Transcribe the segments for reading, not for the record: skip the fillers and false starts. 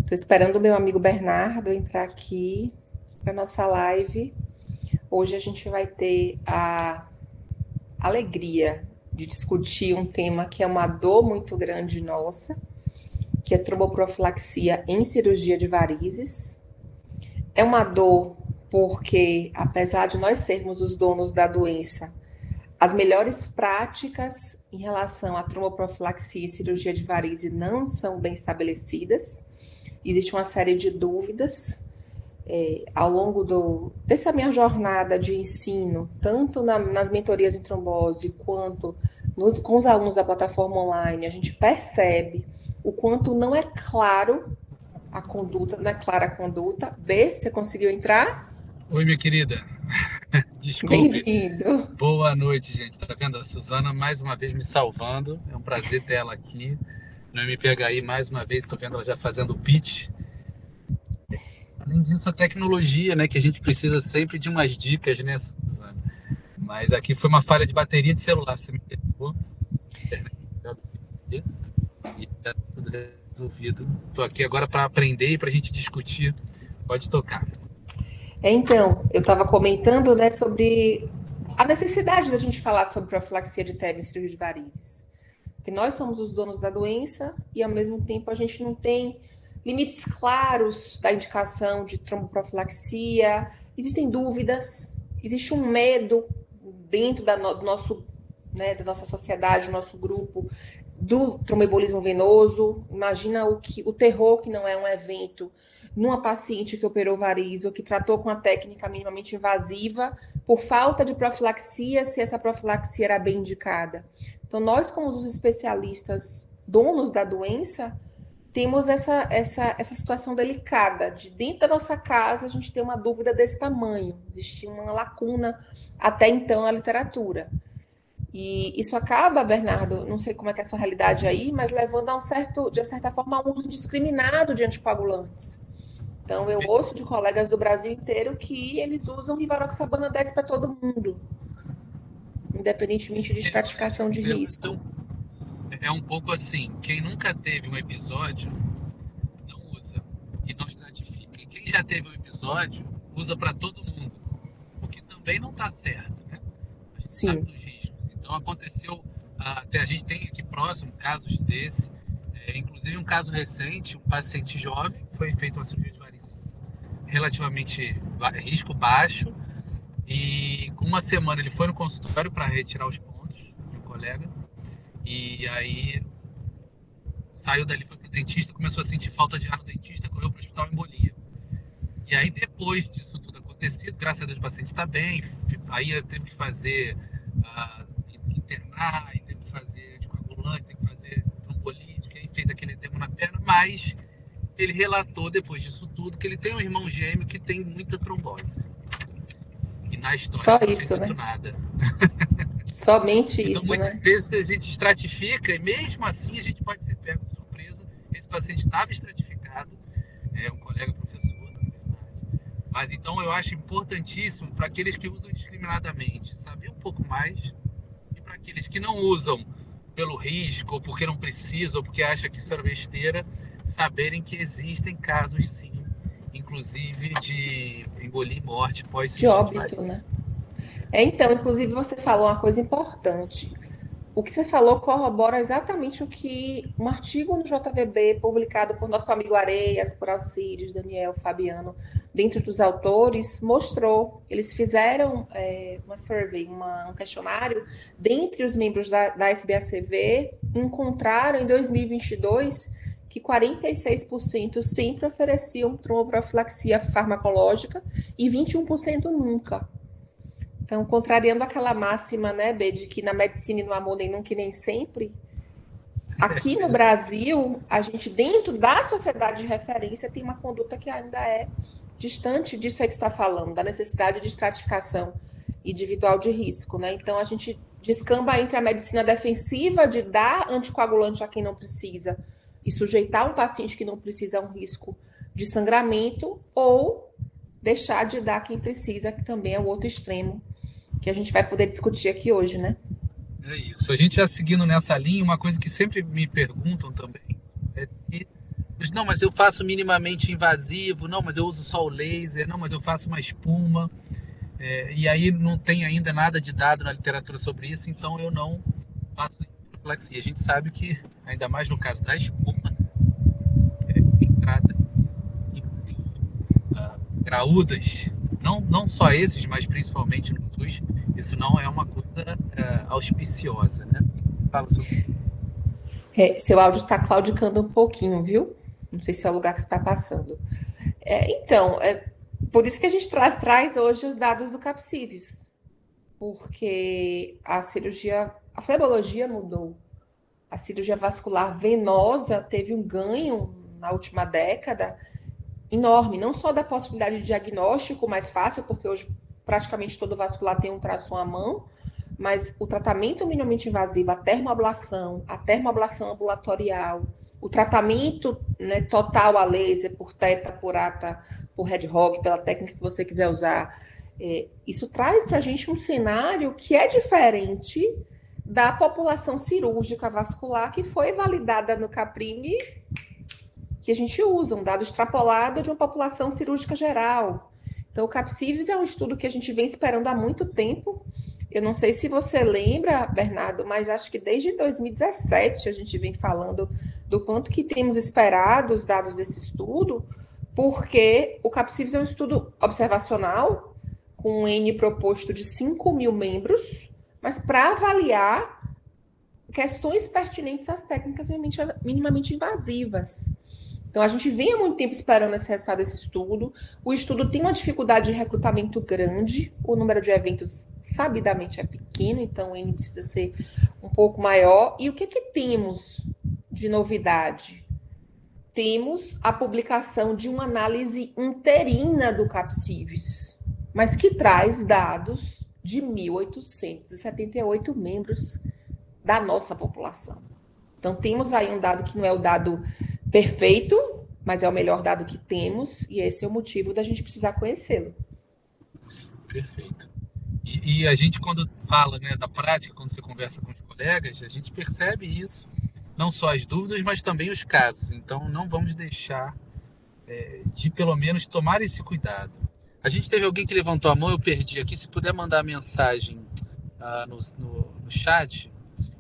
Tô esperando o meu amigo Bernardo entrar aqui para nossa live. Hoje a gente vai ter a alegria de discutir um tema que é uma dor muito grande nossa, que é tromboprofilaxia em cirurgia de varizes. É uma dor porque, apesar de nós sermos os donos da doença, as melhores práticas em relação à tromboprofilaxia e cirurgia de varize não são bem estabelecidas. Existe uma série de dúvidas ao longo dessa minha jornada de ensino, tanto nas mentorias em trombose quanto com os alunos da plataforma online, a gente percebe o quanto não é claro a conduta, não é clara a conduta. B, você conseguiu entrar? Oi, minha querida. Desculpe. Bem-vindo. Boa noite, gente. Tá vendo? A Suzana mais uma vez me salvando. É um prazer ter ela aqui no MPHI mais uma vez. Tô vendo ela já fazendo o pitch. Além disso, a tecnologia, né? Que a gente precisa sempre de umas dicas, né, Suzana? Mas aqui foi uma falha de bateria de celular. Você me pegou, e tá tudo resolvido. Tô aqui agora para aprender e para a gente discutir. Pode tocar. Então, eu estava comentando, né, sobre a necessidade da gente falar sobre profilaxia de TEV e cirurgia de varizes. Que nós somos os donos da doença e, ao mesmo tempo, a gente não tem limites claros da indicação de tromboprofilaxia, existem dúvidas, existe um medo dentro do nosso, né, da nossa sociedade, do nosso grupo, do tromboembolismo venoso. Imagina o terror que não é um evento numa paciente que operou variz ou que tratou com a técnica minimamente invasiva por falta de profilaxia, se essa profilaxia era bem indicada. Então, nós, como os especialistas donos da doença, temos essa situação delicada de dentro da nossa casa a gente ter uma dúvida desse tamanho. Existia uma lacuna até então na literatura. E isso acaba, Bernardo, não sei como é que é a sua realidade aí, mas levando a de certa forma, a um uso indiscriminado de anticoagulantes. Então, eu ouço de colegas do Brasil inteiro que eles usam Rivaroxabana 10 para todo mundo, independentemente de estratificação de risco. É um pouco assim, quem nunca teve um episódio não usa e não estratifica. E quem já teve um episódio usa para todo mundo, o que também não está certo, né? A gente sabe Sim. dos riscos. Então aconteceu, até a gente tem aqui próximo casos desse, inclusive um caso recente, um paciente jovem, foi feito uma cirurgia de varizes relativamente risco baixo e com uma semana ele foi no consultório para retirar os pontos de um colega e aí saiu dali, foi pro dentista, começou a sentir falta de ar no dentista, correu pro hospital embolia. E aí, depois disso tudo acontecido, graças a Deus o paciente está bem, aí teve que fazer, internar, teve que fazer anticoagulante, teve que fazer trombolítica, aí fez aquele edema na perna, mas ele relatou depois disso tudo que ele tem um irmão gêmeo que tem muita trombose. E na história Só não foi isso, dito né? nada. Somente Então, isso, muitas né? vezes a gente estratifica e mesmo assim a gente pode ser pego de surpresa. Esse paciente estava estratificado, é um colega professor da universidade. Mas então eu acho importantíssimo para aqueles que usam indiscriminadamente saber um pouco mais e para aqueles que não usam pelo risco, ou porque não precisam, ou porque acham que isso é besteira, saberem que existem casos sim, inclusive de embolia e morte De pós-cirurgia de óbito, variz. né? Então, inclusive, você falou uma coisa importante. O que você falou corrobora exatamente o que um artigo no JVB, publicado por nosso amigo Areias, por Alcides, Daniel, Fabiano, dentro dos autores, mostrou. Eles fizeram uma survey, um questionário, dentre os membros da SBACV, encontraram em 2022 que 46% sempre ofereciam tromboprofilaxia farmacológica e 21% nunca. Então, contrariando aquela máxima, né, B, de que na medicina e no amor nem nunca e nem sempre, É aqui no verdade. Brasil, a gente, dentro da sociedade de referência, tem uma conduta que ainda é distante disso aí que está falando, da necessidade de estratificação individual de risco, né? Então, a gente descamba entre a medicina defensiva, de dar anticoagulante a quem não precisa e sujeitar um paciente que não precisa a um risco de sangramento, ou deixar de dar quem precisa, que também é o outro extremo que a gente vai poder discutir aqui hoje, né? É isso. A gente já seguindo nessa linha, uma coisa que sempre me perguntam também é se não, mas eu faço minimamente invasivo, não, mas eu uso só o laser, não, mas eu faço uma espuma. E aí não tem ainda nada de dado na literatura sobre isso, então eu não faço profilaxia. A gente sabe que, ainda mais no caso da espuma, entrada em graúdas, não só esses, mas principalmente no SUS, isso não é uma coisa auspiciosa, né? Fala sobre isso. Seu áudio está claudicando um pouquinho, viu? Não sei se é o lugar que você está passando. Então, por isso que a gente traz hoje os dados do Capcives, porque a flebologia mudou. A cirurgia vascular venosa teve um ganho na última década enorme, não só da possibilidade de diagnóstico mais fácil, porque hoje praticamente todo vascular tem um ultrassom à mão, mas o tratamento minimamente invasivo, a termoablação ambulatorial, o tratamento, né, total a laser, por teta, por ata, por red hog, pela técnica que você quiser usar, isso traz para a gente um cenário que é diferente da população cirúrgica vascular que foi validada no Caprine, que a gente usa, um dado extrapolado de uma população cirúrgica geral. Então, o Capcives é um estudo que a gente vem esperando há muito tempo. Eu não sei se você lembra, Bernardo, mas acho que desde 2017 a gente vem falando do quanto que temos esperado os dados desse estudo, porque o Capcives é um estudo observacional, com um N proposto de 5.000 membros, mas para avaliar questões pertinentes às técnicas minimamente invasivas. Então, a gente vem há muito tempo esperando esse resultado desse estudo. O estudo tem uma dificuldade de recrutamento grande, o número de eventos sabidamente é pequeno, então o N precisa ser um pouco maior. E o que temos de novidade? Temos a publicação de uma análise interina do Capcives, mas que traz dados de 1.878 membros da nossa população. Então, temos aí um dado que não é o dado perfeito, mas é o melhor dado que temos, e esse é o motivo da gente precisar conhecê-lo. Perfeito. E a gente, quando fala, né, da prática, quando você conversa com os colegas, a gente percebe isso, não só as dúvidas, mas também os casos. Então, não vamos deixar de, pelo menos, tomar esse cuidado. A gente teve alguém que levantou a mão, eu perdi aqui. Se puder mandar a mensagem no chat,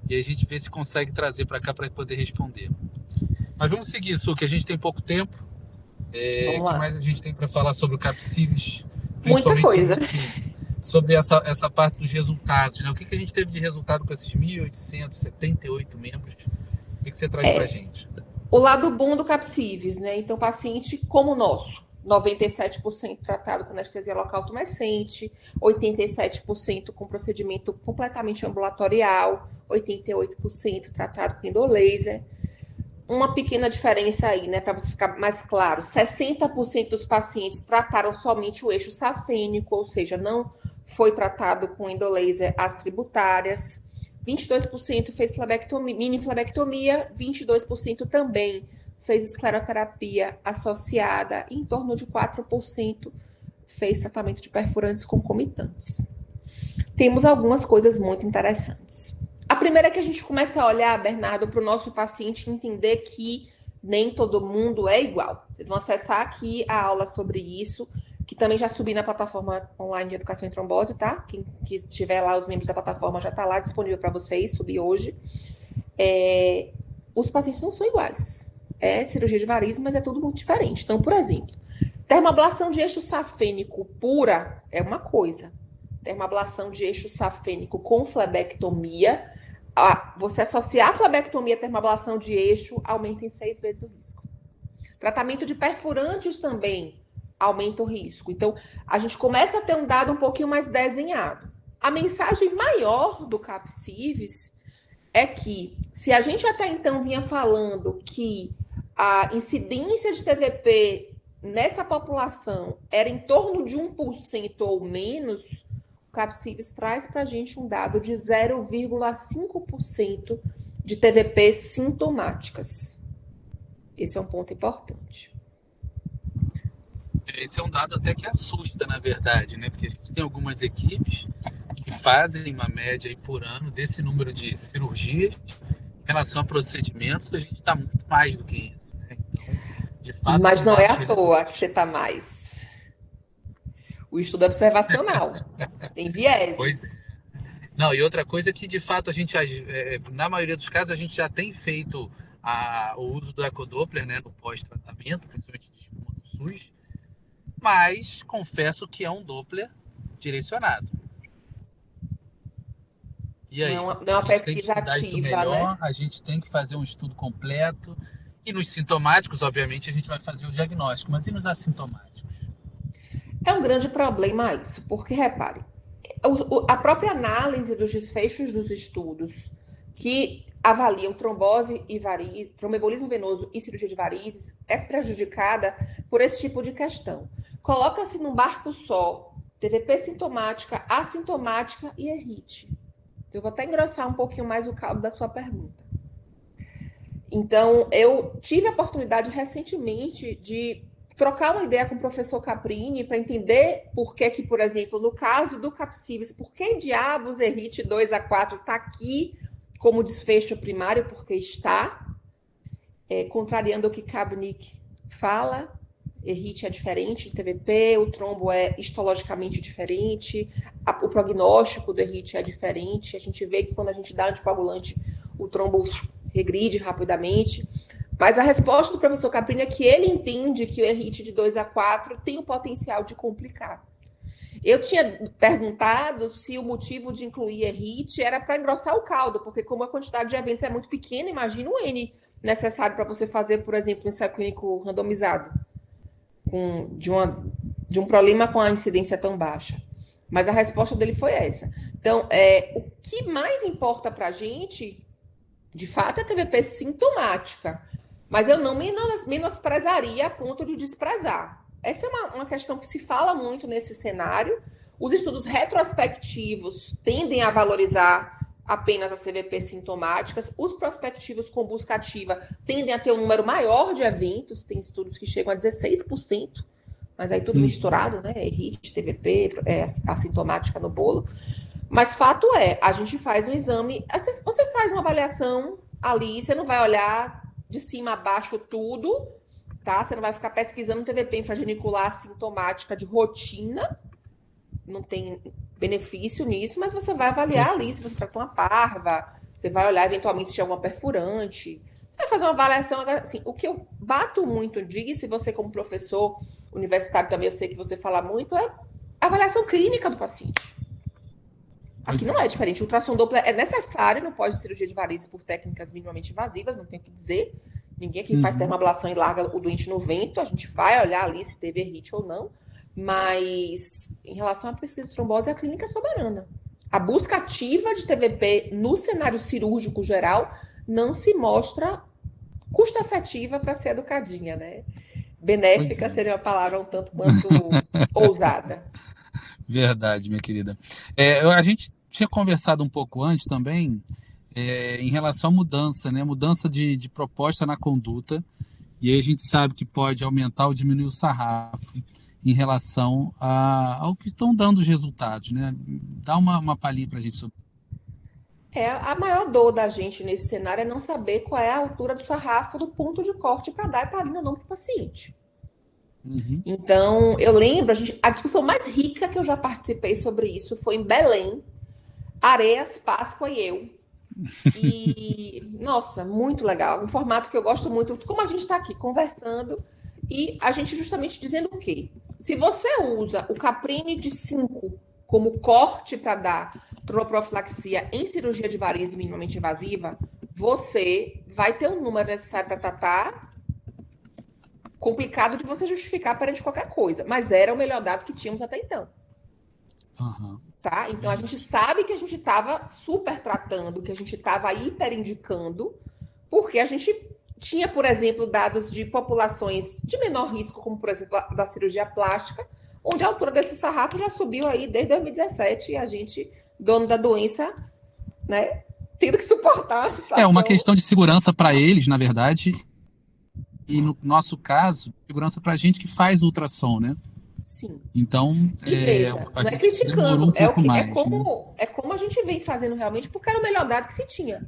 e a gente vê se consegue trazer para cá para poder responder. Mas vamos seguir, Su, que a gente tem pouco tempo. O que mais a gente tem para falar sobre o Capcives? Muita coisa. Sobre essa parte dos resultados, né? O que a gente teve de resultado com esses 1.878 membros? O que você traz para a gente? O lado bom do Capcives, né? Então, paciente como o nosso, 97% tratado com anestesia local tumescente, 87% com procedimento completamente ambulatorial, 88% tratado com endolaser. Uma pequena diferença aí, né, para você ficar mais claro, 60% dos pacientes trataram somente o eixo safênico, ou seja, não foi tratado com endolaser as tributárias, 22% fez mini flebectomia, 22% também fez escleroterapia associada, e em torno de 4% fez tratamento de perfurantes concomitantes. Temos algumas coisas muito interessantes. A primeira é que a gente começa a olhar, Bernardo, para o nosso paciente e entender que nem todo mundo é igual. Vocês vão acessar aqui a aula sobre isso, que também já subi na plataforma online de educação em trombose, tá? Quem estiver lá, os membros da plataforma já está lá disponível para vocês, subi hoje. Os pacientes não são iguais. É cirurgia de varizes, mas é tudo muito diferente. Então, por exemplo, termoablação de eixo safênico pura é uma coisa. Termoablação de eixo safênico com flebectomia, você associar a flebectomia à termoablação de eixo aumenta em 6 vezes o risco. Tratamento de perfurantes também aumenta o risco. Então, a gente começa a ter um dado um pouquinho mais desenhado. A mensagem maior do Capcives é que, se a gente até então vinha falando que a incidência de TVP nessa população era em torno de 1% ou menos, o Capcives traz para a gente um dado de 0,5% de TVP sintomáticas. Esse é um ponto importante. Esse é um dado até que assusta, na verdade, né? Porque a gente tem algumas equipes que fazem uma média aí por ano desse número de cirurgias. Em relação a procedimentos, a gente está muito mais do que isso, né? De fato, Mas são não é dados à toa que relevantes. você está mais. O estudo observacional tem Pois vieses. é. Não, e outra coisa é que, de fato, na maioria dos casos, a gente já tem feito o uso do ecodoppler, né, no pós-tratamento, principalmente de espuma do SUS, mas confesso que é um Doppler direcionado. E aí? Não é A uma gente tem que pesquisa estudar isso ativa, né? melhor, a gente tem que fazer um estudo completo. E nos sintomáticos, obviamente, a gente vai fazer o diagnóstico, mas e nos assintomáticos? É um grande problema isso, porque repare, a própria análise dos desfechos dos estudos que avaliam trombose e varizes, tromboembolismo venoso e cirurgia de varizes é prejudicada por esse tipo de questão. Coloca-se num barco só TVP sintomática, assintomática e errite. Eu vou até engrossar um pouquinho mais o caldo da sua pergunta. Então, eu tive a oportunidade recentemente de trocar uma ideia com o professor Caprini para entender por que, por exemplo, no caso do Capcivis, por que diabos Errite 2A4 está aqui como desfecho primário, porque está, contrariando o que Kabnik fala, Errite é diferente de TVP, o trombo é histologicamente diferente, o prognóstico do Errite é diferente, a gente vê que quando a gente dá anticoagulante, o trombo regride rapidamente. Mas a resposta do professor Caprini é que ele entende que o Errite de 2A4 tem o potencial de complicar. Eu tinha perguntado se o motivo de incluir Errite era para engrossar o caldo, porque como a quantidade de eventos é muito pequena, imagina o N necessário para você fazer, por exemplo, um ensaio clínico randomizado de um problema com a incidência tão baixa. Mas a resposta dele foi essa. Então, o que mais importa para a gente, de fato, é a TVP sintomática. Mas eu não menosprezaria a ponto de desprezar. Essa é uma questão que se fala muito nesse cenário. Os estudos retrospectivos tendem a valorizar apenas as TVP sintomáticas. Os prospectivos com busca ativa tendem a ter um número maior de eventos. Tem estudos que chegam a 16%, mas aí tudo misturado, né? HIT, TVP, assintomática no bolo. Mas fato é, a gente faz um exame, você faz uma avaliação ali, você não vai olhar de cima a baixo tudo, tá? Você não vai ficar pesquisando TVP infragenicular sintomática de rotina, não tem benefício nisso, mas você vai avaliar ali se você trata uma parva, você vai olhar eventualmente se tinha alguma perfurante, você vai fazer uma avaliação, assim, o que eu bato muito disso, e você como professor universitário também, eu sei que você fala muito, é a avaliação clínica do paciente. Aqui Pois não é. é diferente. O ultrassom Doppler é necessário no pós-cirurgia de varizes por técnicas minimamente invasivas, não tem o que dizer. Ninguém aqui faz termoablação e larga o doente no vento. A gente vai olhar ali se teve HIT ou não. Mas, em relação à pesquisa de trombose, a clínica é soberana. A busca ativa de TVP no cenário cirúrgico geral não se mostra custo-efetiva para ser educadinha, né? Pois Benéfica é. seria uma palavra um tanto quanto ousada. Verdade, minha querida. A gente tinha conversado um pouco antes também em relação à mudança, né? Mudança de proposta na conduta. E aí a gente sabe que pode aumentar ou diminuir o sarrafo em relação ao que estão dando os resultados, né? Dá uma palhinha para a gente sobre. A maior dor da gente nesse cenário é não saber qual é a altura do sarrafo do ponto de corte para dar heparina ou não para o paciente. Então, eu lembro, a discussão mais rica que eu já participei sobre isso foi em Belém, Areias, Páscoa e eu. E, nossa, muito legal. Um formato que eu gosto muito, como a gente está aqui conversando e a gente justamente dizendo o quê? Se você usa o Caprini de 5 como corte para dar tropoprofilaxia em cirurgia de varizes minimamente invasiva, você vai ter um número necessário para tratar complicado de você justificar perante qualquer coisa, mas era o melhor dado que tínhamos até então. Tá? Então a gente sabe que a gente estava super tratando, que a gente estava hiperindicando, porque a gente tinha, por exemplo, dados de populações de menor risco, como por exemplo a da cirurgia plástica, onde a altura desse sarrafo já subiu aí desde 2017 e a gente, dono da doença, né, tendo que suportar a É uma situação. questão de segurança para eles, na verdade, e no nosso caso, segurança para a gente que faz ultrassom, né? Sim. Então, E veja, a não é gente demorou criticando, um pouco mais, né? é como a gente vem fazendo realmente, porque era o melhor dado que se tinha.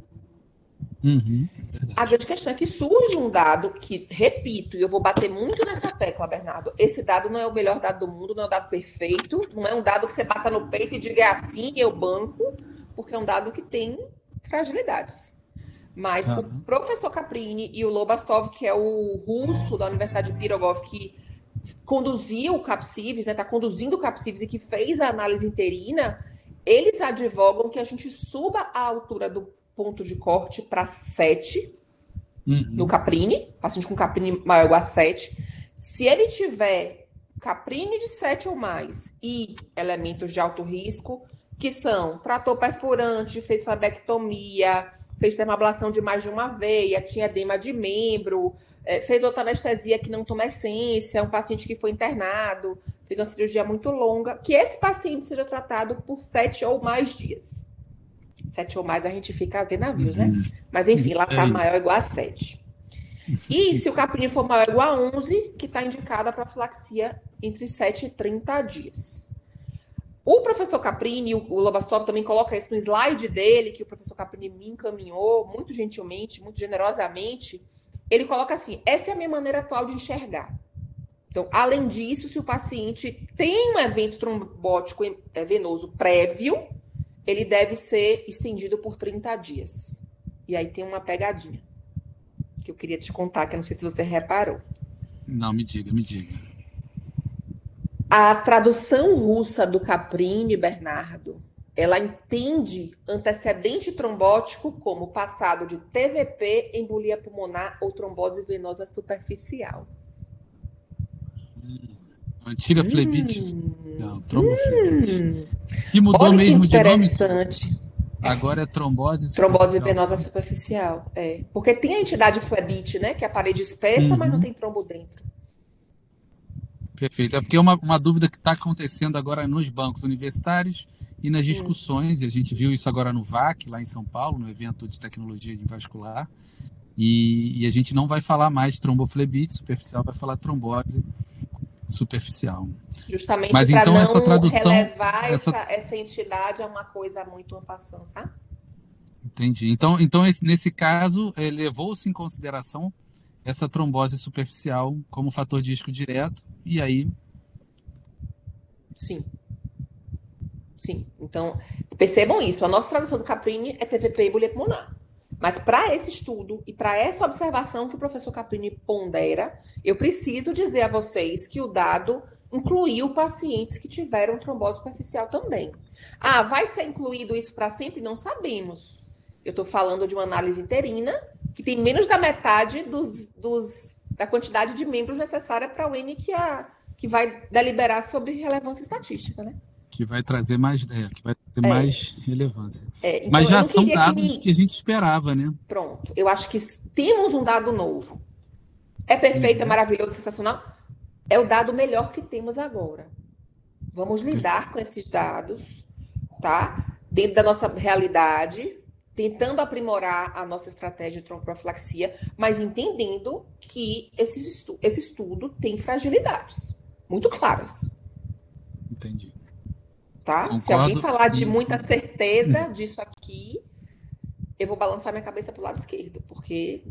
A grande questão é que surge um dado que, repito, e eu vou bater muito nessa tecla, Bernardo, esse dado não é o melhor dado do mundo, não é um dado perfeito, não é um dado que você bata no peito e diga é assim, eu banco, porque é um dado que tem fragilidades. Mas o professor Caprini e o Lobastov, que é o russo da Universidade de Pirogov, que conduziu o CAPCIVES, está conduzindo o CAPCIVES e que fez a análise interina, eles advogam que a gente suba a altura do ponto de corte para 7 no Caprini, paciente com Caprini maior ou igual a 7. Se ele tiver Caprini de 7 ou mais e elementos de alto risco, que são trator perfurante, fez flebectomia, fez termoablação de mais de uma veia, tinha edema de membro, fez outra anestesia que não toma essência, um paciente que foi internado, fez uma cirurgia muito longa, que esse paciente seja tratado por 7 ou mais dias. 7 ou mais a gente fica a ver navios, né? Mas enfim, lá está maior ou igual a 7. E se o Caprini for maior ou igual a 11, que está indicada a profilaxia entre 7 e 30 dias. O professor Caprini, o Lobastov também coloca isso no slide dele, que o professor Caprini me encaminhou muito gentilmente, muito generosamente. Ele coloca assim, essa é a minha maneira atual de enxergar. Então, além disso, se o paciente tem um evento trombótico venoso prévio, ele deve ser estendido por 30 dias. E aí tem uma pegadinha que eu queria te contar, que eu não sei se você reparou. Não, me diga, me diga. A tradução russa do Caprini, Bernardo, ela entende antecedente trombótico como passado de TVP, embolia pulmonar ou trombose venosa superficial. Antiga flebite. Não, tromboflebite. Que mudou Olha que mesmo de nome. interessante. Agora é trombose superficial. Trombose venosa superficial, Porque tem a entidade flebite, né? Que é a parede espessa, mas não tem trombo dentro. Perfeito. É porque é uma dúvida que está acontecendo agora nos bancos universitários e nas discussões, e a gente viu isso agora no VAC, lá em São Paulo, no evento de tecnologia vascular, e a gente não vai falar mais de tromboflebite superficial, vai falar trombose superficial. Justamente para então, não essa tradução, relevar essa entidade a uma coisa muito ampassã, sabe? Entendi. Então nesse caso, levou-se em consideração essa trombose superficial como fator de risco direto, e aí... Sim. Então, percebam isso. A nossa tradução do Caprini é TVP e embolia pulmonar. Mas para esse estudo e para essa observação que o professor Caprini pondera, eu preciso dizer a vocês que o dado incluiu pacientes que tiveram trombose superficial também. Vai ser incluído isso para sempre? Não sabemos. Eu estou falando de uma análise interina que tem menos da metade da quantidade de membros necessária para o N que vai deliberar sobre relevância estatística, né? Que vai trazer mais, mais relevância. Então, mas já são dados que a gente esperava, né? Pronto. Eu acho que temos um dado novo. É perfeito, é maravilhoso, sensacional. É o dado melhor que temos agora. Vamos lidar com esses dados, tá? Dentro da nossa realidade, tentando aprimorar a nossa estratégia de tromboprofilaxia, mas entendendo que esse estudo tem fragilidades muito claras. Entendi. Tá? Concordo. Se alguém falar de muita certeza disso aqui, eu vou balançar minha cabeça para o lado esquerdo, porque...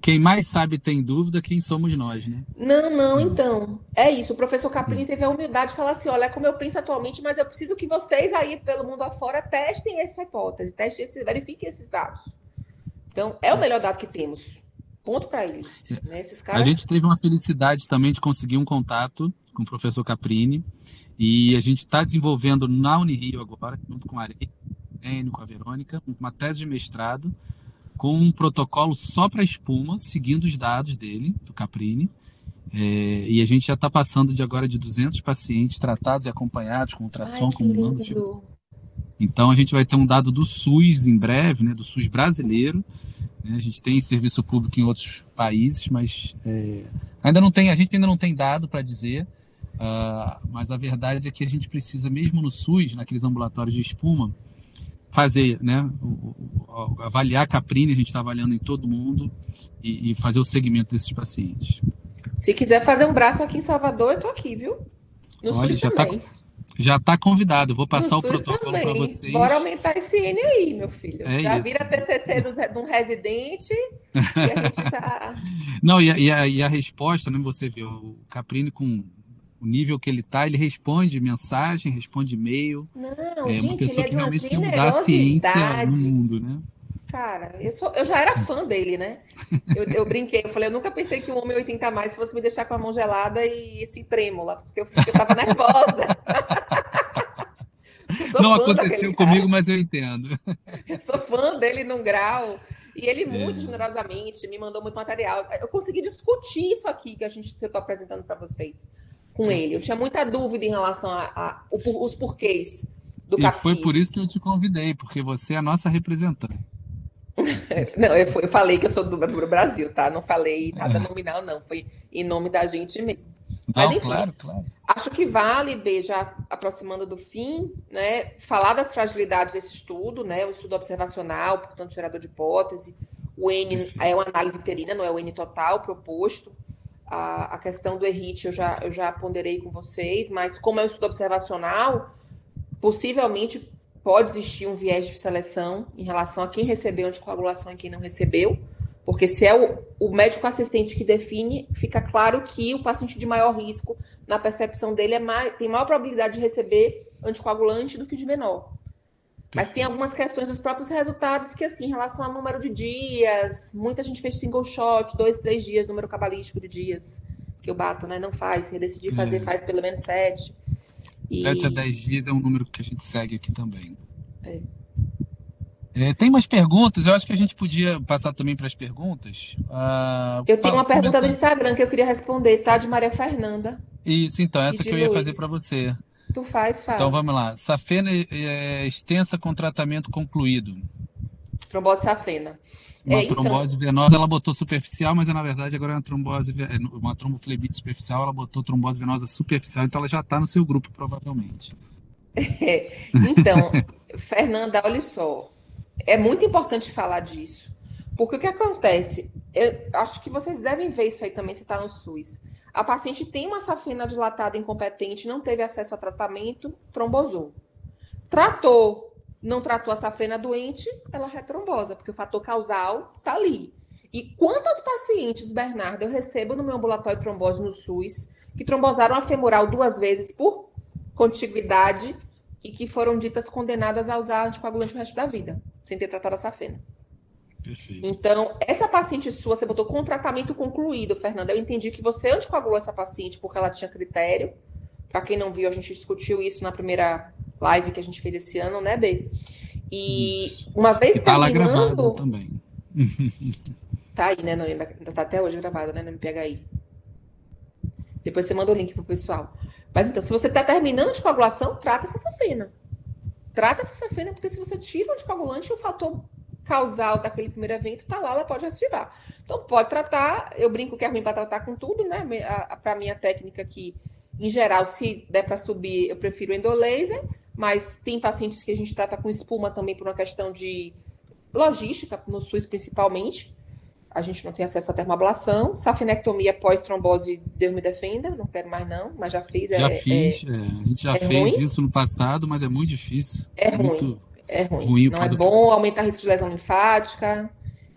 Quem mais sabe tem dúvida, quem somos nós, né? Não, então. É isso. O professor Caprini teve a humildade de falar assim, olha, é como eu penso atualmente, mas eu preciso que vocês aí, pelo mundo afora, testem essa hipótese, verifiquem esses dados. Então, é o melhor dado que temos. Ponto para eles. Né? Esses caras... A gente teve uma felicidade também de conseguir um contato com o professor Caprini, e a gente está desenvolvendo na Unirio agora, junto com a Arei, com a Verônica, uma tese de mestrado com um protocolo só para espuma, seguindo os dados dele, do Caprini. E a gente já está passando agora de 200 pacientes tratados e acompanhados com ultrassom, com mando. Então a gente vai ter um dado do SUS em breve, né, do SUS brasileiro. A gente tem serviço público em outros países, mas a gente ainda não tem dado para dizer. Mas a verdade é que a gente precisa, mesmo no SUS, naqueles ambulatórios de espuma, fazer, né, avaliar a Caprini, a gente está avaliando em todo mundo, e fazer o segmento desses pacientes. Se quiser fazer um braço aqui em Salvador, eu tô aqui, viu? No SUS também. Já está convidado. Vou No passar o SUS protocolo para também. Bora vocês. aumentar esse N aí, meu filho. É Já vira isso. TCC de um residente e a gente já. Não, e a resposta, né? Você vê, o Caprini com o nível que ele está, ele responde mensagem, responde e-mail. Não, É uma gente, ele pessoa é que de uma realmente quer mudar a ciência no generosidade. mundo, né? Cara, eu já era fã dele, né? Eu brinquei, eu falei, eu nunca pensei que um homem 80 a mais fosse me deixar com a mão gelada e assim, trêmula, porque eu tava nervosa. Eu sou Não fã daquele aconteceu comigo, cara. mas eu entendo. Eu sou fã dele num grau. E ele, muito generosamente, me mandou muito material. Eu consegui discutir isso aqui que eu estou apresentando para vocês com ele. Eu tinha Perfeito. muita dúvida em relação os porquês do E foi por isso que Capcives. eu te convidei, porque você é a nossa representante. Não, eu falei que eu sou do Brasil, tá? Não falei nada nominal, não. Foi em nome da gente mesmo. Mas, Não, enfim, claro, claro. acho que vale, B, já aproximando do fim, né, falar das fragilidades desse estudo, né, o estudo observacional, portanto, gerador de hipótese. O N é Perfeito. uma análise interina, não é o N total proposto. A questão do ERIT eu já ponderei com vocês, mas como é um estudo observacional, possivelmente pode existir um viés de seleção em relação a quem recebeu anticoagulação e quem não recebeu, porque se é o médico assistente que define, fica claro que o paciente de maior risco, na percepção dele, tem maior probabilidade de receber anticoagulante do que de menor. Mas tem Perfeito. algumas questões dos próprios resultados que, assim, em relação ao número de dias, muita gente fez single shot, 2, 3 dias, número cabalístico de dias que eu bato, né? Não faz. Se decidir fazer, É, faz pelo menos 7. 7 a E 10 dias é um número que a gente segue aqui também. é, Tem umas perguntas, eu acho que a gente podia passar também para as perguntas. eu tenho uma pergunta do Começando. Instagram que eu queria responder, tá? De Maria Fernanda Isso, então, e essa de que eu ia fazer para Luiz. você. Tu faz, Então fala. vamos lá. Safena extensa com tratamento concluído. Trombose safena. Uma Então, trombose venosa, ela botou superficial, mas na verdade agora é uma trombose, uma tromboflebite superficial, ela botou trombose venosa superficial, então ela já está no seu grupo, provavelmente. então, Fernanda, olha só. É muito importante falar disso. Porque o que acontece? Eu acho que vocês devem ver isso aí também se está no SUS. A paciente tem uma safena dilatada incompetente, não teve acesso a tratamento, trombosou. Tratou, não tratou a safena doente, ela retrombosa, porque o fator causal está ali. E quantas pacientes, Bernardo, eu recebo no meu ambulatório de trombose no SUS, que trombosaram a femoral 2 vezes por contiguidade e que foram ditas condenadas a usar anticoagulante o resto da vida, sem ter tratado a safena. Perfeito. Então, essa paciente sua, você botou com o tratamento concluído, Fernanda. Eu entendi que você anticoagulou essa paciente porque ela tinha critério. Para quem não viu, a gente discutiu isso na primeira live que a gente fez esse ano, né, B? E Isso. uma vez Que tá lá gravada terminando. também. Tá aí, né? Ainda tá até hoje gravada, né? No MPHI. Depois você manda o link pro pessoal. Mas então, se você tá terminando a anticoagulação, trata essa safena. Trata essa safena, porque se você tira o anticoagulante, o fator causal daquele primeiro evento tá lá, ela pode recidivar. Então, pode tratar. Eu brinco que é ruim para tratar com tudo, né? Para mim, a técnica aqui, em geral, se der para subir, eu prefiro endolaser, mas tem pacientes que a gente trata com espuma também por uma questão de logística, no SUS principalmente. A gente não tem acesso à termoablação. Safenectomia pós-trombose, Deus me defenda, não quero mais não, mas já fiz, Já fiz, a gente já é fez ruim. isso no passado, mas é muito difícil. É É ruim, muito é ruim. ruim o Não é protocolo. bom, aumenta o risco de lesão linfática,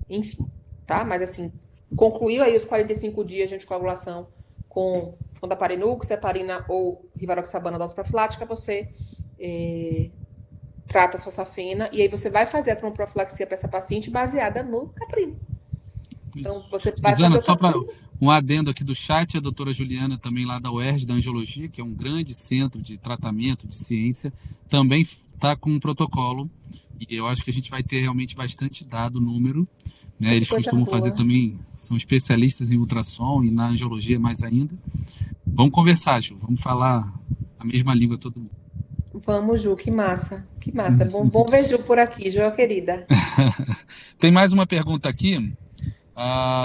enfim, tá? Mas assim, concluiu aí os 45 dias de anticoagulação com fondaparinux, heparina ou rivaroxabana dose profilática, você trata a sua safena e aí você vai fazer a tromboprofilaxia para essa paciente baseada no caprino. Então, você vai Suzana, fazer o só para caprino. um adendo aqui do chat, a doutora Juliana, também lá da UERJ, da Angiologia, que é um grande centro de tratamento de ciência, também está com um protocolo, e eu acho que a gente vai ter realmente bastante dado, número, né? Que Eles coisa costumam fazer boa. também, são especialistas em ultrassom e na angiologia mais ainda. Vamos conversar, Ju, vamos falar a mesma língua todo mundo. Vamos, Ju, que massa. Que massa. Bom ver Ju por aqui, Ju, querida. Tem mais uma pergunta aqui.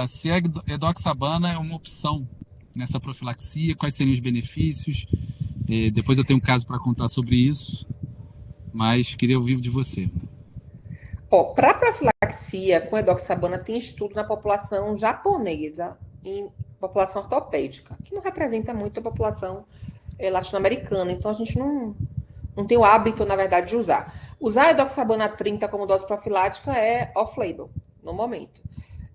Se a edoxabana é uma opção nessa profilaxia, quais seriam os benefícios? Depois eu tenho um caso para contar sobre isso, mas queria ouvir de você. Ó, para profilaxia com edoxabana tem estudo na população japonesa, em população ortopédica, que não representa muito a população é latino-americana, então a gente não tem o hábito, na verdade, de usar. Usar a edoxabana 30 como dose profilática é off-label, no momento.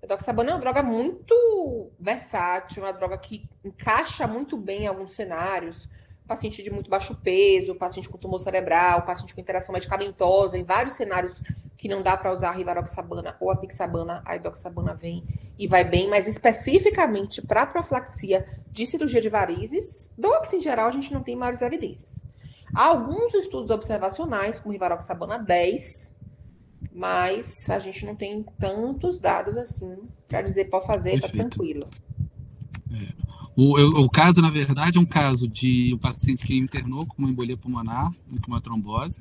A edoxabana é uma droga muito versátil, uma droga que encaixa muito bem em alguns cenários. Paciente de muito baixo peso, paciente com tumor cerebral, paciente com interação medicamentosa, em vários cenários que não dá para usar a rivaroxabana ou a pixabana, a edoxabana vem e vai bem, mas especificamente para profilaxia de cirurgia de varizes, DOACs em geral a gente não tem maiores evidências. Há alguns estudos observacionais com rivaroxabana 10, mas a gente não tem tantos dados assim para dizer pode fazer, tá Perfeito. tranquilo. O caso, na verdade, é um caso de um paciente que internou com uma embolia pulmonar, com uma trombose,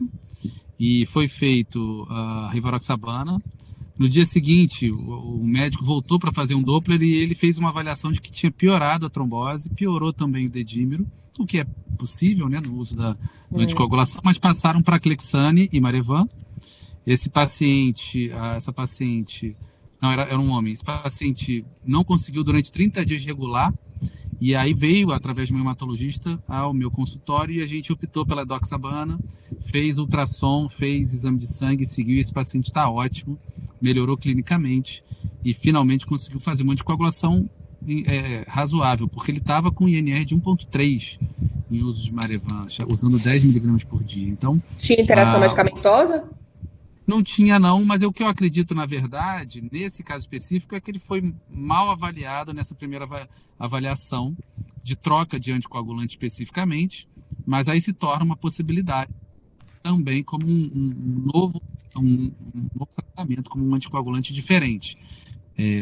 e foi feito a rivaroxabana. No dia seguinte, o médico voltou para fazer um Doppler e ele fez uma avaliação de que tinha piorado a trombose, piorou também o dedímero, o que é possível, né, no uso da anticoagulação, mas passaram para Clexane e Marevan. Essa paciente, não, era um homem, esse paciente não conseguiu durante 30 dias regular, e aí veio, através de um hematologista, ao meu consultório e a gente optou pela edoxabana, fez ultrassom, fez exame de sangue, seguiu, e esse paciente está ótimo, melhorou clinicamente e finalmente conseguiu fazer uma anticoagulação razoável, porque ele estava com INR de 1,3 em uso de Marevan, usando 10 miligramas por dia. Então, tinha interação medicamentosa? Não tinha não, mas o que eu acredito, na verdade, nesse caso específico, é que ele foi mal avaliado nessa primeira avaliação de troca de anticoagulante especificamente, mas aí se torna uma possibilidade também como um novo tratamento, como um anticoagulante diferente.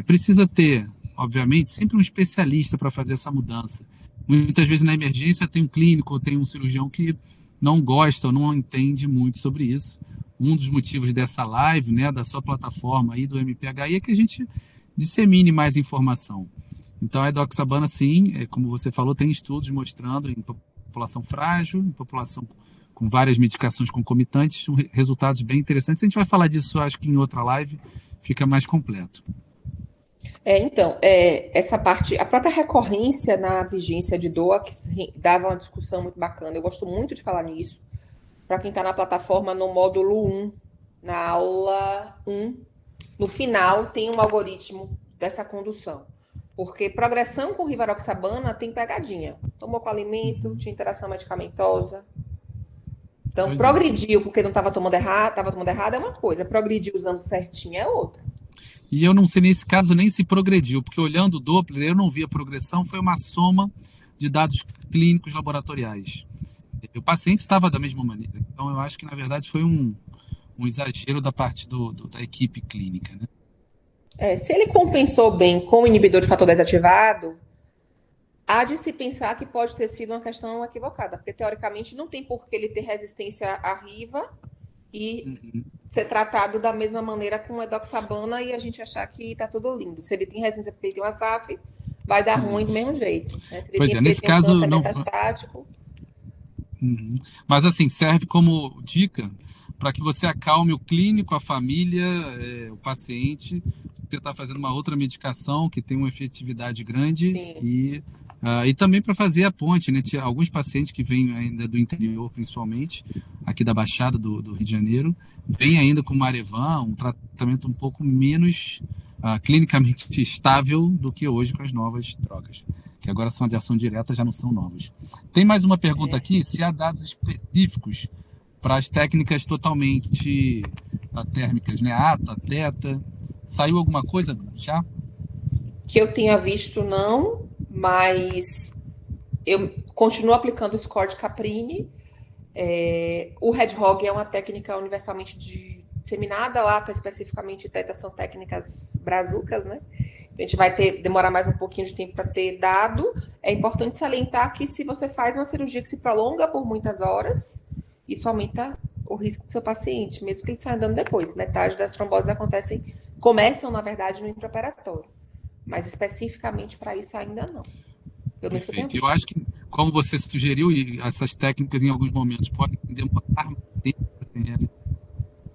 Precisa ter, obviamente, sempre um especialista para fazer essa mudança. Muitas vezes na emergência tem um clínico ou tem um cirurgião que não gosta ou não entende muito sobre isso. Um dos motivos dessa live, né, da sua plataforma aí do MPHI, é que a gente dissemine mais informação. Então a edoxabana, sim, como você falou, tem estudos mostrando em população frágil, em população com várias medicações concomitantes, resultados bem interessantes. A gente vai falar disso, acho que em outra live fica mais completo. Então, essa parte, a própria recorrência na vigência de DOACs dava uma discussão muito bacana. Eu gosto muito de falar nisso. Para quem está na plataforma, no módulo 1, na aula 1, no final tem um algoritmo dessa condução. Porque progressão com rivaroxabana tem pegadinha. Tomou com alimento, tinha interação medicamentosa. Então, progrediu porque não estava tomando errado é uma coisa. Progrediu usando certinho é outra. E eu não sei nesse caso nem se progrediu, porque olhando o Doppler eu não vi a progressão, foi uma soma de dados clínicos laboratoriais. O paciente estava da mesma maneira. Então, eu acho que, na verdade, foi um exagero da parte da equipe clínica, né? Se ele compensou bem com o inibidor de fator desativado, há de se pensar que pode ter sido uma questão equivocada, porque, teoricamente, não tem por que ele ter resistência à riva e ser tratado da mesma maneira com edoxabana e a gente achar que está tudo lindo. Se ele tem resistência porque ele tem um ASAF, vai dar ruim do mesmo jeito. Né? Se ele pois tem, nesse caso câncer não metastático. Mas assim, serve como dica para que você acalme o clínico, a família, o paciente, porque está fazendo uma outra medicação que tem uma efetividade grande. Sim. E também para fazer a ponte, né? Alguns pacientes que vêm ainda do interior, principalmente, aqui da Baixada do Rio de Janeiro, vêm ainda com Marevan, um tratamento um pouco menos clinicamente estável do que hoje com as novas drogas, que agora são de ação direta, já não são novas. Tem mais uma pergunta aqui, se há dados específicos para as técnicas totalmente térmicas, né? ATA, TETA, saiu alguma coisa já? Que eu tenha visto, não, mas eu continuo aplicando o score de Caprini. O Hedgehog é uma técnica universalmente disseminada, lá tá especificamente TETA são técnicas brazucas, né? A gente vai demorar mais um pouquinho de tempo para ter dado. É importante salientar que se você faz uma cirurgia que se prolonga por muitas horas, isso aumenta o risco do seu paciente, mesmo que ele saia andando depois. Metade das tromboses começam, na verdade, no intraoperatório. Mas especificamente para isso ainda não. Perfeito. Eu acho que, como você sugeriu, essas técnicas em alguns momentos podem demorar mais tempo.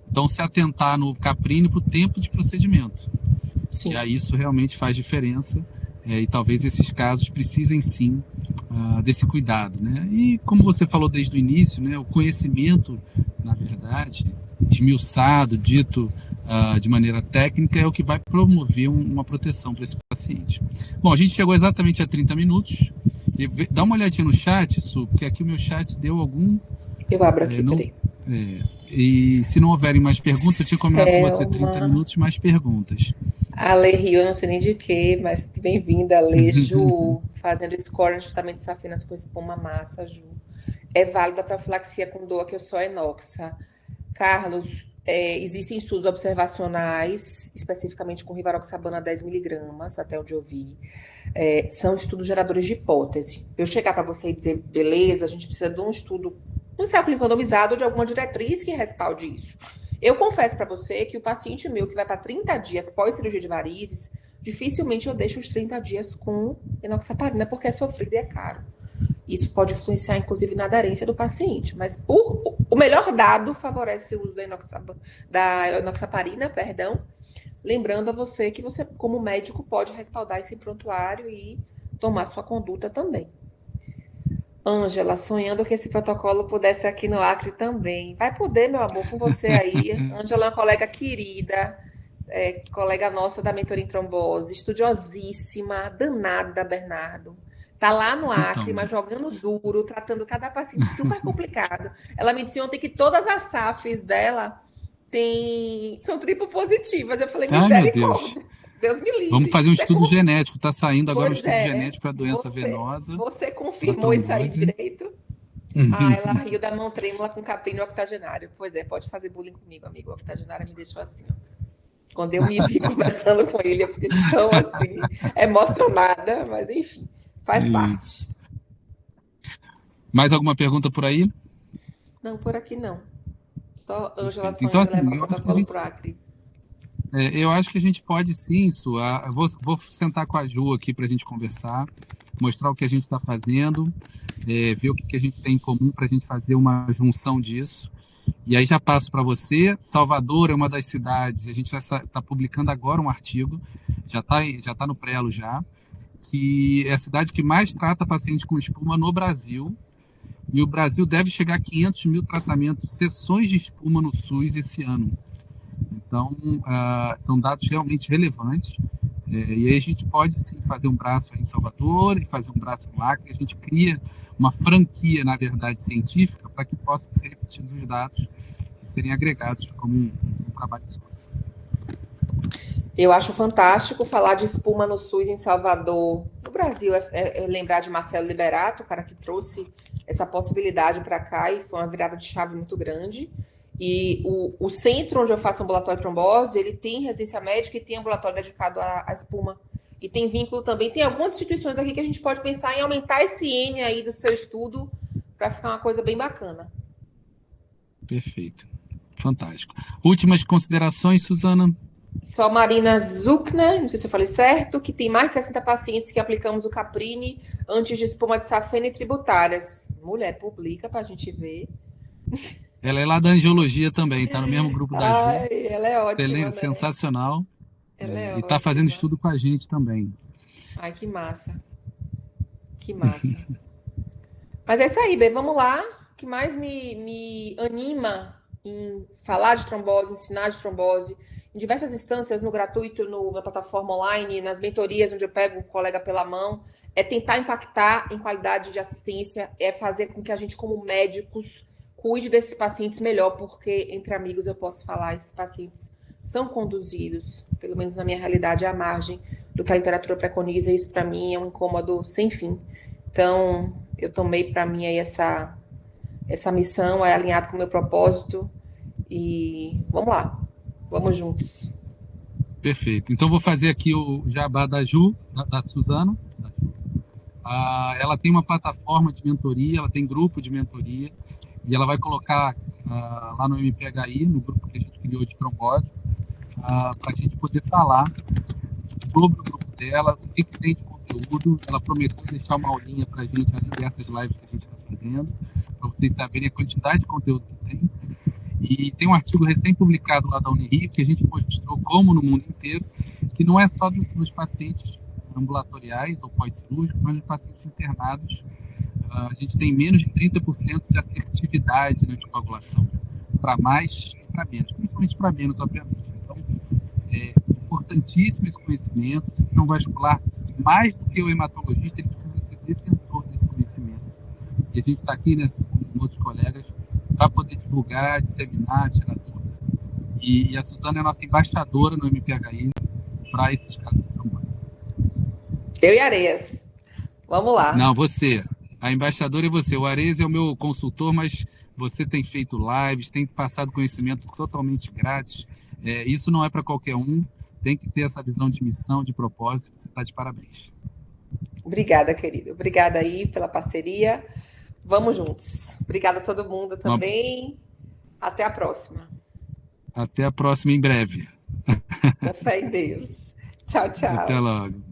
Então, se atentar no Caprini para o tempo de procedimento. Sim. E aí isso realmente faz diferença. E talvez esses casos precisem sim desse cuidado, né? E como você falou desde o início, né, o conhecimento, na verdade, esmiuçado, dito de maneira técnica, é o que vai promover uma proteção para esse paciente. Bom, a gente chegou exatamente a 30 minutos. E dá uma olhadinha no chat, Su, porque aqui o meu chat deu algum... Eu abro aqui, não, peraí. e se não houverem mais perguntas, eu tinha combinado com você 30 Selma. minutos mais perguntas. A Lê Rio, eu não sei nem de quê, mas bem-vinda, Lê. Ju, fazendo score justamente de safinas com espuma massa, Ju. É válida para profilaxia com dor que eu sou enoxa. Carlos, existem estudos observacionais, especificamente com rivaroxabana 10 miligramas, até onde eu vi. São estudos geradores de hipótese. Eu chegar para você e dizer, beleza, a gente precisa de um estudo, um ensaio clínico randomizado ou de alguma diretriz que respalde isso. Eu confesso para você que o paciente meu que vai para 30 dias pós-cirurgia de varizes, dificilmente eu deixo os 30 dias com enoxaparina, porque é sofrido e é caro. Isso pode influenciar, inclusive, na aderência do paciente. Mas o melhor dado favorece o uso da enoxaparina, perdão, lembrando a você que você, como médico, pode respaldar esse prontuário e tomar sua conduta também. Ângela, sonhando que esse protocolo pudesse aqui no Acre também. Vai poder, meu amor, com você aí. Ângela é uma colega querida, colega nossa da mentoria em trombose, estudiosíssima, danada, Bernardo. Tá lá no Acre, Então, mas jogando duro, tratando cada paciente super complicado. Ela me disse ontem que todas as SAFs dela são triplo positivas. Eu falei, ai meu Deus, misericórdia, Deus me vamos livre. fazer um estudo genético. Está saindo agora um Pois estudo é, genético para doença venosa, você para confirmou isso aí trombose. direito? Ah, ela riu da mão trêmula com caprino octogenário. Pois é, pode fazer bullying comigo, amigo. O octogenário me deixou assim, ó. Quando eu me vi conversando com ele, eu fiquei tão assim, emocionada, mas enfim, faz Isso. parte. Mais alguma pergunta por aí? Não, por aqui não. Só Ângela Perfeito. Então, sonhando assim, levar protocolo pro Acre. eu acho que a gente pode sim, Su. Vou sentar com a Ju aqui para a gente conversar, mostrar o que a gente está fazendo, ver o que a gente tem em comum para a gente fazer uma junção disso. E aí já passo para você. Salvador é uma das cidades, a gente já está publicando agora um artigo, já tá no prelo já, que é a cidade que mais trata paciente com espuma no Brasil. E o Brasil deve chegar a 500 mil tratamentos, sessões de espuma no SUS esse ano. Então, são dados realmente relevantes. E aí a gente pode sim fazer um braço aí em Salvador e fazer um braço no Acre. A gente cria uma franquia, na verdade, científica para que possam ser repetidos os dados e serem agregados como um trabalho só. Eu acho fantástico falar de espuma no SUS em Salvador. No Brasil, é lembrar de Marcelo Liberato, o cara que trouxe essa possibilidade para cá e foi uma virada de chave muito grande. E o centro onde eu faço ambulatório de trombose, ele tem residência médica e tem ambulatório dedicado à espuma. E tem vínculo também. Tem algumas instituições aqui que a gente pode pensar em aumentar esse N aí do seu estudo para ficar uma coisa bem bacana. Perfeito. Fantástico. Últimas considerações, Suzana? Só Marina Zuckner, não sei se eu falei certo, que tem mais de 60 pacientes que aplicamos o Caprine antes de espuma de safena e tributárias. Mulher, publica para a gente ver. Ela é lá da angiologia também, está no mesmo grupo da Ju. Ai, ela é ótima, né? Sensacional. Ela é E está fazendo ótima. estudo com a gente também. Ai, que massa. Que massa. Mas é isso aí, Bê, vamos lá. O que mais me anima em falar de trombose, ensinar de trombose, em diversas instâncias, no gratuito, na plataforma online, nas mentorias, onde eu pego o colega pela mão, é tentar impactar em qualidade de assistência, é fazer com que a gente, como médicos, cuide desses pacientes melhor, porque entre amigos eu posso falar, esses pacientes são conduzidos, pelo menos na minha realidade, à margem do que a literatura preconiza, e isso para mim é um incômodo sem fim. Então, eu tomei para mim aí essa missão, é alinhado com o meu propósito, e vamos lá, vamos juntos. Perfeito. Então, vou fazer aqui o jabá da Ju, da Suzana. Ela tem uma plataforma de mentoria, ela tem grupo de mentoria, e ela vai colocar lá no MPHI, no grupo que a gente criou de trombose, para a gente poder falar sobre o grupo dela, o que tem de conteúdo. Ela prometeu deixar uma aulinha para a gente nas diversas lives que a gente está fazendo, para vocês saberem a quantidade de conteúdo que tem. E tem um artigo recém-publicado lá da Unirio que a gente mostrou, como no mundo inteiro, que não é só dos pacientes ambulatoriais ou pós-cirúrgicos, mas nos pacientes internados a gente tem menos de 30% de assertividade na anticoagulação, para mais e para menos, principalmente para menos, obviamente. Então, é importantíssimo esse conhecimento. O cirurgião vascular, mais do que o hematologista, ele precisa ser detentor desse conhecimento. E a gente está aqui, né, com outros colegas, para poder divulgar, disseminar, tirar dúvidas. E a Suzana é a nossa embaixadora no MPHI para esses casos de trauma. Eu e Areias. Vamos lá. Não, você. A embaixadora é você. O Areias é o meu consultor, mas você tem feito lives, tem passado conhecimento totalmente grátis. Isso não é para qualquer um. Tem que ter essa visão de missão, de propósito. Você está de parabéns. Obrigada, querido. Obrigada aí pela parceria. Vamos juntos. Obrigada a todo mundo também. Até a próxima. Até a próxima em breve. Com fé em Deus. Tchau, tchau. Até logo.